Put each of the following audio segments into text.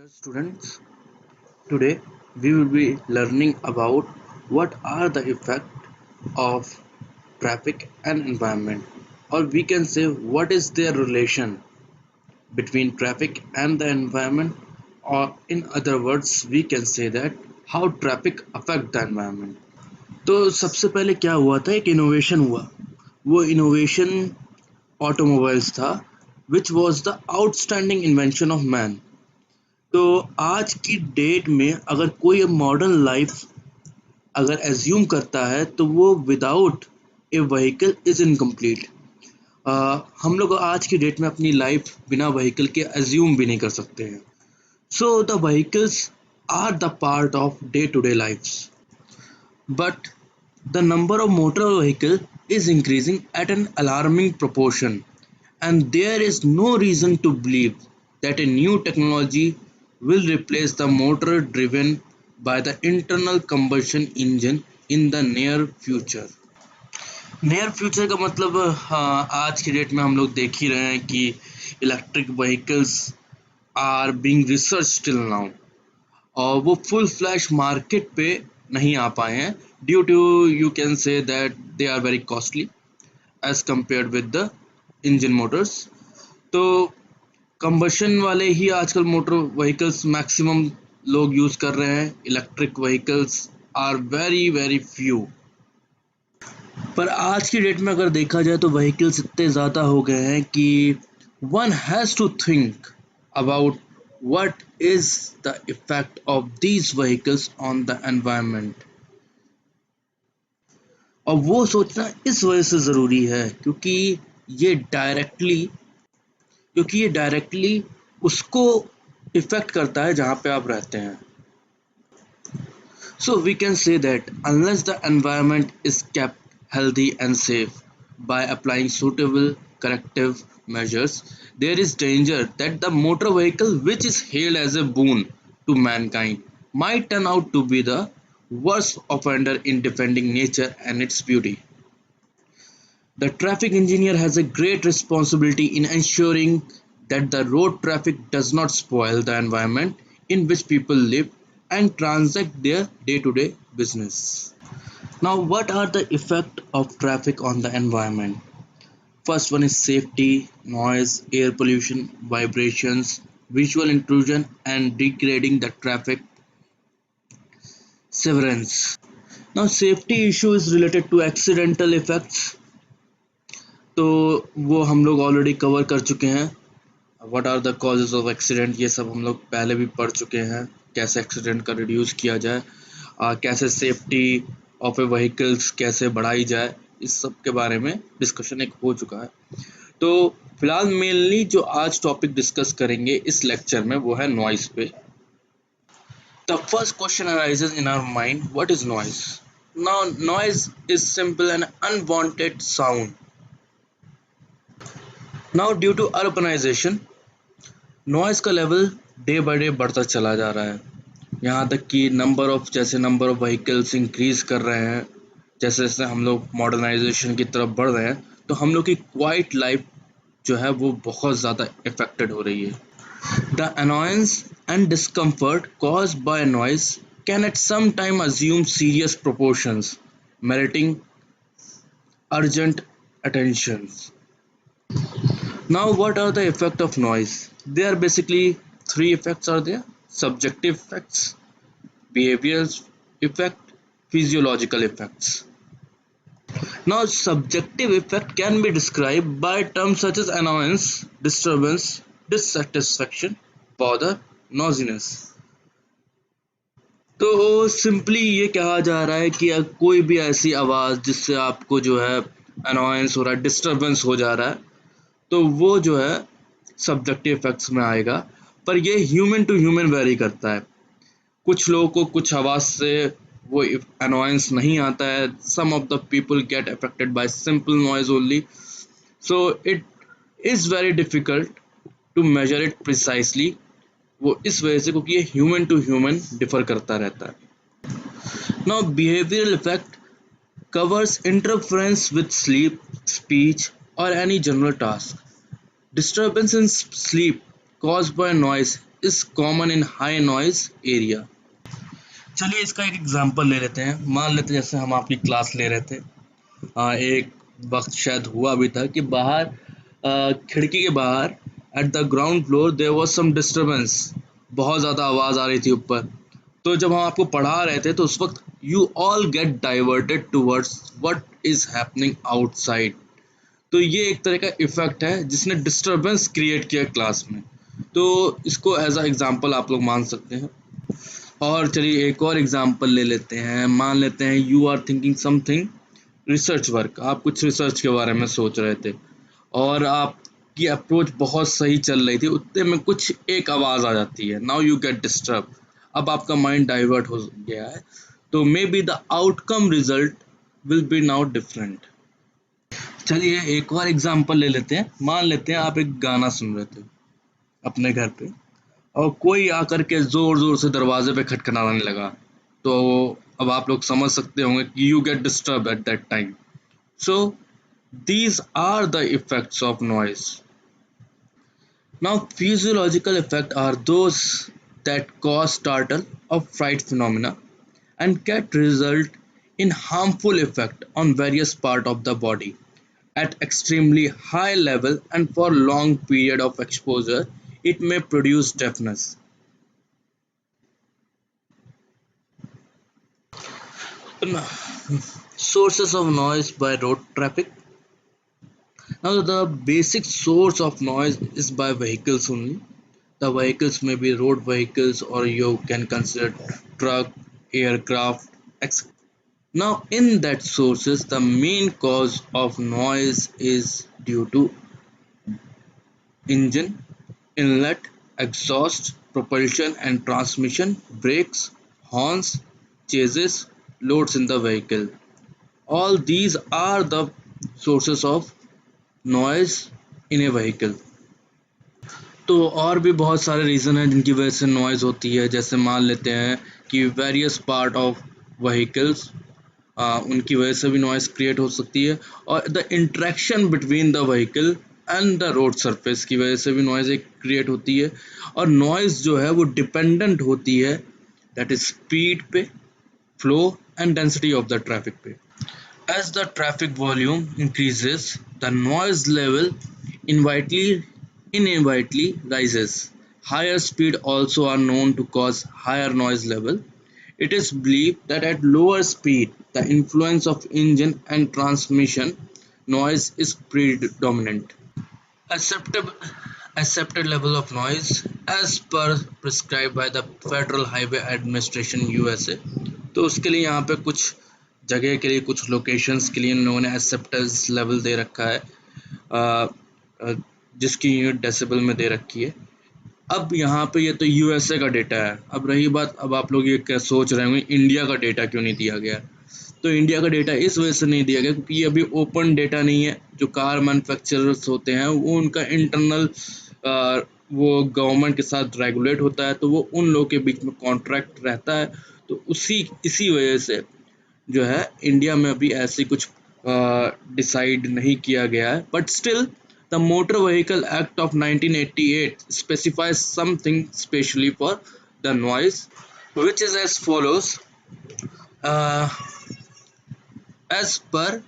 Dear students, today we will be learning about what are the effects of traffic and environment, or we can say what is their relation between traffic and the environment, or in other words we can say that how traffic affect the environment. तो सबसे पहले क्या हुआ था, एक innovation हुआ। वो innovation automobiles था, which was the outstanding invention of man. तो आज की डेट में अगर कोई मॉडर्न लाइफ अगर एज्यूम करता है तो वो without A vehicle is incomplete. हम लोग आज की डेट में अपनी लाइफ बिना व्हीकल के एज्यूम भी नहीं कर सकते हैं। So the vehicles are the part of day to day lifes, but the number of motor vehicle is increasing at an alarming proportion, and there is no reason to believe that a new technology will replace the motor driven by the internal combustion engine in the near future. Near future का मतलब, हाँ, आज की date में हम लोग देख ही रहे हैं कि electric vehicles are being research till now, और वो फुल फ्लैश मार्केट पे नहीं आ पाए हैं due to you can say that they are very costly as compared with the engine motors. तो कंबशन वाले ही आजकल मोटर व्हीकल्स मैक्सिमम लोग यूज़ कर रहे हैं। Electric vehicles are very very few. पर आज की डेट में अगर देखा जाए तो व्हीकल्स इतने ज़्यादा हो गए हैं कि one has to think about what is the effect of these vehicles on the environment। और वो सोचना इस वजह से ज़रूरी है ये डायरेक्टली क्योंकि ये डायरेक्टली उसको इफेक्ट करता है जहाँ पे आप रहते हैं। So we can say that unless the environment is kept healthy and safe by applying suitable corrective measures, there is danger that the motor vehicle, which is hailed as a boon to mankind, might turn out to be the worst offender in defending nature and its beauty. The traffic engineer has a great responsibility in ensuring that the road traffic does not spoil the environment in which people live and transact their day-to-day business. Now, what are the effects of traffic on the environment? First one is safety, noise, air pollution, vibrations, visual intrusion, and degrading the traffic severance. Now, safety issue is related to accidental effects, तो वो हम लोग already cover कर चुके हैं। What are the causes of accident, ये सब हम लोग पहले भी पढ़ चुके हैं। कैसे एक्सीडेंट का रिड्यूस किया जाए, कैसे सेफ्टी ऑफ ए व्हीकल्स कैसे बढ़ाई जाए, इस सब के बारे में डिस्कशन एक हो चुका है। तो फिलहाल मेनली जो आज टॉपिक डिस्कस करेंगे इस लेक्चर में वो है नॉइस पे। The first question arises in our mind, what is noise? Now noise is simple and unwanted sound. Now due to urbanisation, noise का लेवल डे बाय डे बढ़ता चला जा रहा है। यहाँ तक कि नंबर ऑफ व्हीकल्स इंक्रीज़ कर रहे हैं, जैसे जैसे हम लोग मॉडर्नाइजेशन की तरफ बढ़ रहे हैं, तो हम लोग की क्वाइट लाइफ जो है वो बहुत ज़्यादा इफेक्टेड हो रही है। The annoyance and discomfort caused by noise can at some time assume serious proportions, meriting urgent attention. Now, what are the effects of noise? There are basically three effects are there: subjective effects, behavioral effect, physiological effects. Now, subjective effect can be described by terms such as annoyance, disturbance, dissatisfaction, bother, nauseousness. तो simply ये कहा जा रहा है कि कोई भी ऐसी आवाज़ जिससे आपको जो है अनॉयंस हो रहा है, डिस्टर्बेंस हो जा रहा है, तो वो जो है सब्जेक्टिव इफेक्ट्स में आएगा। पर ये ह्यूमन टू ह्यूमन वेरी करता है। कुछ लोगों को कुछ आवाज़ से वो अनॉयंस नहीं आता है। Some of the people get affected by simple noise only, so it is very difficult to measure it precisely. वो इस वजह से क्योंकि ये ह्यूमन टू ह्यूमन डिफ़र करता रहता है। Now behavioural effect covers interference with sleep, speech, or any general task. Disturbance in sleep caused by noise is common in high noise area. चलिए इसका एक एग्जांपल ले लेते हैं। मान लेते हैं जैसे हम आपकी क्लास ले रहे थे। एक वक्त शायद हुआ भी था कि बाहर खिड़की के बाहर at the ground floor there was some disturbance, बहुत ज़्यादा आवाज़ आ रही थी ऊपर। तो जब हम आपको पढ़ा रहे थे तो उस वक्त you all get diverted towards what is happening outside. तो ये एक तरह का इफ़ेक्ट है जिसने डिस्टरबेंस क्रिएट किया क्लास में। तो इसको एज अ एग्जांपल आप लोग मान सकते हैं। और चलिए एक और एग्जांपल ले लेते हैं। मान लेते हैं you are thinking something research work, आप कुछ रिसर्च के बारे में सोच रहे थे और आपकी अप्रोच बहुत सही चल रही थी, उतने में कुछ एक आवाज़ आ जाती है। नाउ यू गेट डिस्टर्ब, अब आपका माइंड डाइवर्ट हो गया है। तो may be the outcome result will be now different. चलिए एक और एग्जांपल ले लेते हैं। मान लेते हैं आप एक गाना सुन रहे थे अपने घर पे और कोई आकर के जोर जोर से दरवाजे पे खटखटाने लगा। तो अब आप लोग समझ सकते होंगे कि you get disturb at that time. So these are the effects of noise. Now physiological effects are those that cause startle or fright phenomena and can result in harmful effect on various part of the body at extremely high level, and for long period of exposure it may produce deafness. Sources of noise by road traffic. Now the basic source of noise is by vehicles only. The vehicles may be road vehicles or you can consider truck, aircraft, etc. Now in that sources the main cause of noise is due to engine, inlet, exhaust, propulsion and transmission, brakes, horns, chases, loads in the vehicle. All these are the sources of noise in a vehicle. तो और भी बहुत सारे reason हैं जिनकी वजह से noise होती है। जैसे मान लेते हैं कि वेरियस पार्ट ऑफ व्हीकल्स, उनकी वजह से भी नॉइज़ क्रिएट हो सकती है। और the interaction between the vehicle and the road surface की वजह से भी नॉइज़ एक क्रिएट होती है। और नॉइज़ जो है वो डिपेंडेंट होती है दैट इज स्पीड पे, flow and density of the traffic पे। As the traffic volume increases, the noise level inevitably rises. Higher speed also are known to cause higher noise level. It is believed that at lower speed, the influence of engine and transmission noise is predominant. Acceptable accepted level of noise as per prescribed by the Federal Highway Administration USA. तो उसके लिए यहाँ पे कुछ जगह के लिए, कुछ लोकेशंस के लिए इन लोगों ने एक्सेप्टेंस लेवल दे रखा है, जिसकी यूनिट डेसिबल में दे रखी है। अब यहाँ पे ये तो यूएसए का डेटा है। अब रही बात, अब आप लोग ये क्या सोच रहे होंगे इंडिया का डेटा क्यों नहीं दिया गया। तो इंडिया का डेटा इस वजह से नहीं दिया गया क्योंकि ये अभी ओपन डेटा नहीं है। जो कार मैन्युफैक्चरर्स होते हैं वो उनका इंटरनल वो गवर्नमेंट के साथ रेगुलेट होता है, तो वो उन लोगों के बीच में कॉन्ट्रैक्ट रहता है। तो इसी वजह से जो है इंडिया में अभी ऐसे कुछ डिसाइड नहीं किया गया है। But still the motor vehicle act of 1988 specifies something specially for the noise which is as follows. As per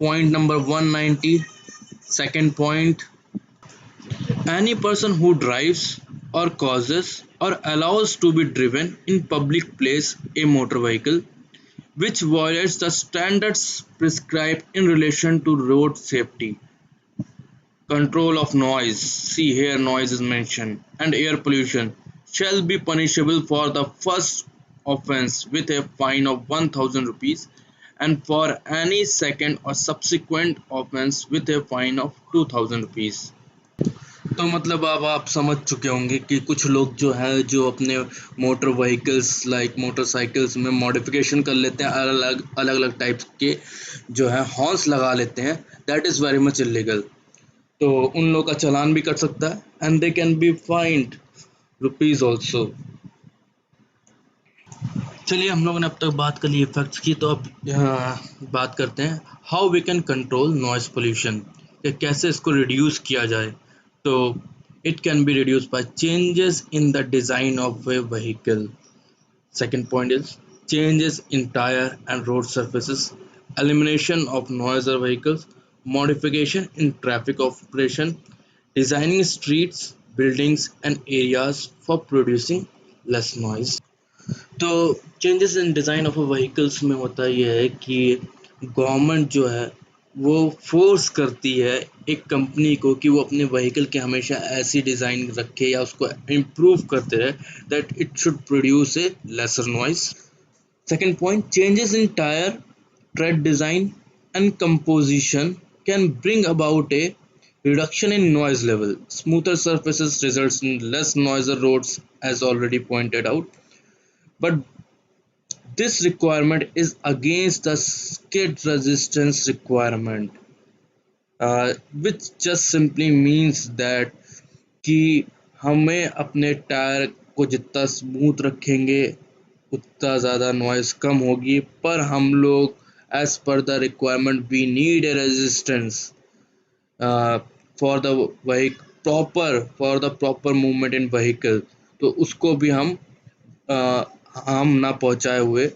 point number 190, second point, any person who drives or causes or allows to be driven in public place a motor vehicle which violates the standards prescribed in relation to road safety, control of noise, see here noise is mentioned, and air pollution, shall be punishable for the first offence with a fine of 1000 rupees, and for any second or subsequent offence with a fine of 2000 rupees. तो मतलब अब आप समझ चुके होंगे कि कुछ लोग जो है जो अपने मोटर व्हीकल्स लाइक मोटरसाइकिल्स में मॉडिफिकेशन कर लेते हैं, अलग अलग टाइप्स के जो है हॉर्न्स लगा लेते हैं, that is very much illegal. तो उन लोगों का चालान भी कट सकता है and they can be find rupees also. चलिए हम लोगों ने अब तक बात कर ली इफेक्ट्स की, तो अब बात करते हैं how we can control noise pollution, कि कैसे इसको रिड्यूस किया जाए। तो It can be reduced by changes in the design of a vehicle. Second point is changes in tire and road surfaces, elimination of noisier vehicles, modification in traffic operation, designing streets, buildings and areas for producing less noise. तो changes in design of vehicles में होता ये है कि government जो है वो force करती है एक कंपनी को कि वो अपने व्हीकल के हमेशा ऐसी डिज़ाइन रखे या उसको इम्प्रूव करते रहे that it should produce a laser noise. Second point, changes in tire, tread design and composition can bring about a reduction in noise level. Smoother surfaces results in less noisier roads as already pointed out. But this requirement is against the skid resistance requirement, which just simply means that कि हमें अपने tyre को जितना smooth रखेंगे उतना ज़्यादा noise कम होगी, पर हम लोग as per the requirement we need a resistance for the proper movement in vehicle, तो उसको भी हम हार्म ना पहुंचाए हुए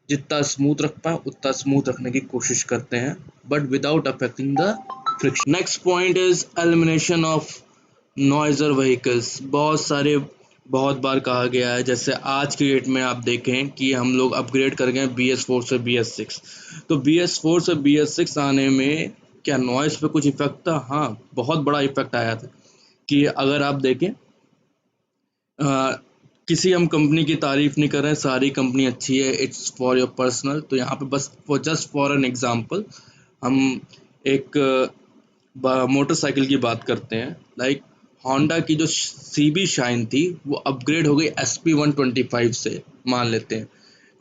जितना स्मूथ रख पाए उतना स्मूथ रखने की कोशिश करते हैं, but without affecting the friction. Next point is elimination of noisier vehicles. बहुत बार कहा गया है, जैसे आज की डेट में आप देखें कि हम लोग अपग्रेड कर गए BS4 से BS6. तो BS4 से BS6 आने में क्या नॉइज़ पे कुछ इफेक्ट था? हाँ, बहुत बड़ा इफेक्ट आया था. कि अगर आप देखें किसी हम कंपनी की तारीफ नहीं कर रहे हैं, सारी कंपनी अच्छी है, इट्स फॉर योर पर्सनल. तो यहाँ पे बस जस्ट फॉर एन एग्जांपल हम एक मोटरसाइकिल की बात करते हैं. लाइक होंडा की जो CB शाइन थी वो अपग्रेड हो गई SP125 से, मान लेते हैं,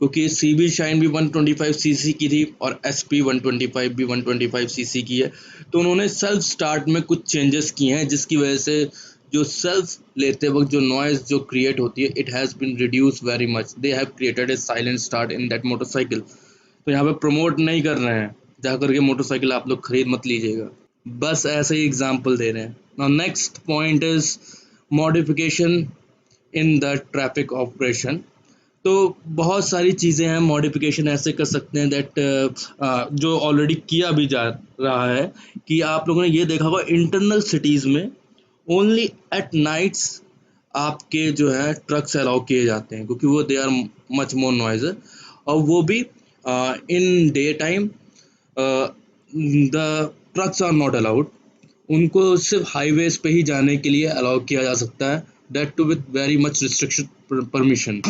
क्योंकि CB शाइन भी 125cc की थी और SP125 भी 125cc की है. तो उन्होंने सेल्फ स्टार्ट में कुछ चेंजेस किए हैं जिसकी वजह से जो सेल्फ लेते वक्त जो नॉइज जो क्रिएट होती है it has been reduce very much. They have created a silent start in that motorcycle. तो यहाँ पे प्रमोट नहीं कर रहे हैं, जा करके मोटरसाइकिल आप लोग खरीद मत लीजिएगा, बस ऐसे ही एग्जांपल दे रहे हैं. Now next point is modification in the traffic operation. तो बहुत सारी चीज़ें हैं, मॉडिफिकेशन ऐसे कर सकते हैं दैट जो ऑलरेडी किया भी जा रहा है कि आप लोगों ने ये देखा होगा इंटरनल सिटीज़ में ओनली एट नाइट्स आपके जो है ट्रक्स अलाउ किए जाते हैं, क्योंकि वो they are much more noise. और वो भी in day time the trucks are not allowed. उनको सिर्फ हाईवेज पे ही जाने के लिए अलाउ किया जा सकता है, that too with very much restriction permission.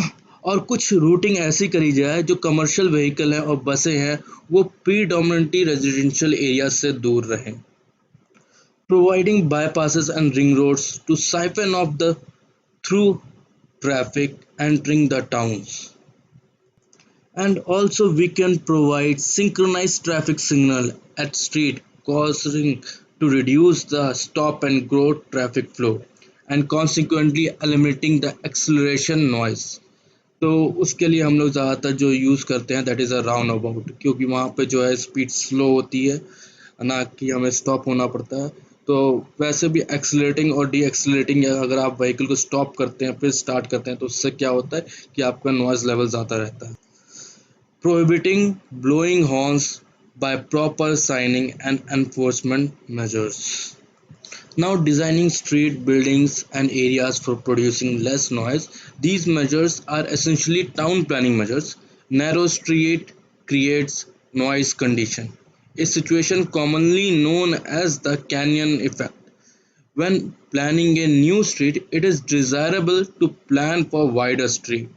और कुछ रूटिंग ऐसी करी जाए जो कमर्शियल व्हीकल हैं और बसें हैं वो प्रीडोमिनेंटली रेजिडेंशियल एरिया से दूर रहें. Providing bypasses and ring roads to siphon off the through traffic entering the towns. And also we can provide synchronized traffic signal at street causing to reduce the stop and go traffic flow and consequently eliminating the acceleration noise. तो उसके लिए हम लोग ज़्यादातर जो use करते हैं that is a round about, क्योंकि वहाँ पे जो है स्पीड स्लो होती है ना कि हमें स्टॉप होना पड़ता है. तो वैसे भी एक्सीलरेटिंग और डी एक्सीलरेटिंग अगर आप व्हीकल को स्टॉप करते हैं फिर स्टार्ट करते हैं तो उससे क्या होता है कि आपका नॉइज़ लेवल ज़्यादा रहता है. Prohibiting blowing horns by proper signing and enforcement measures. Now designing street buildings and areas for producing less noise. These measures are essentially town planning measures. Narrow street creates noise condition, a situation commonly known as the canyon effect. When planning a new street, it is desirable to plan for wider street.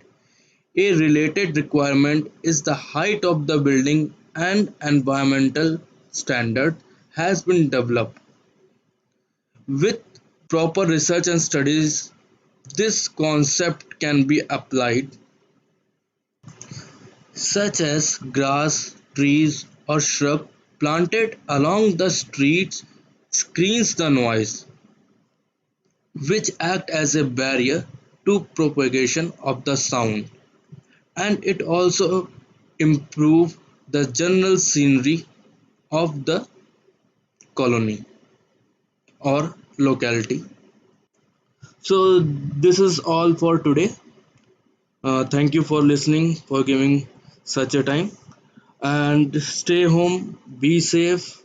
A related requirement is the height of the building and environmental standard has been developed. With proper research and studies, this concept can be applied, such as grass, trees, or shrub planted along the streets screens the noise, which act as a barrier to propagation of the sound, and it also improve the general scenery of the colony or locality. So this is all for today. Thank you for listening, for giving such a time, and stay home, be safe,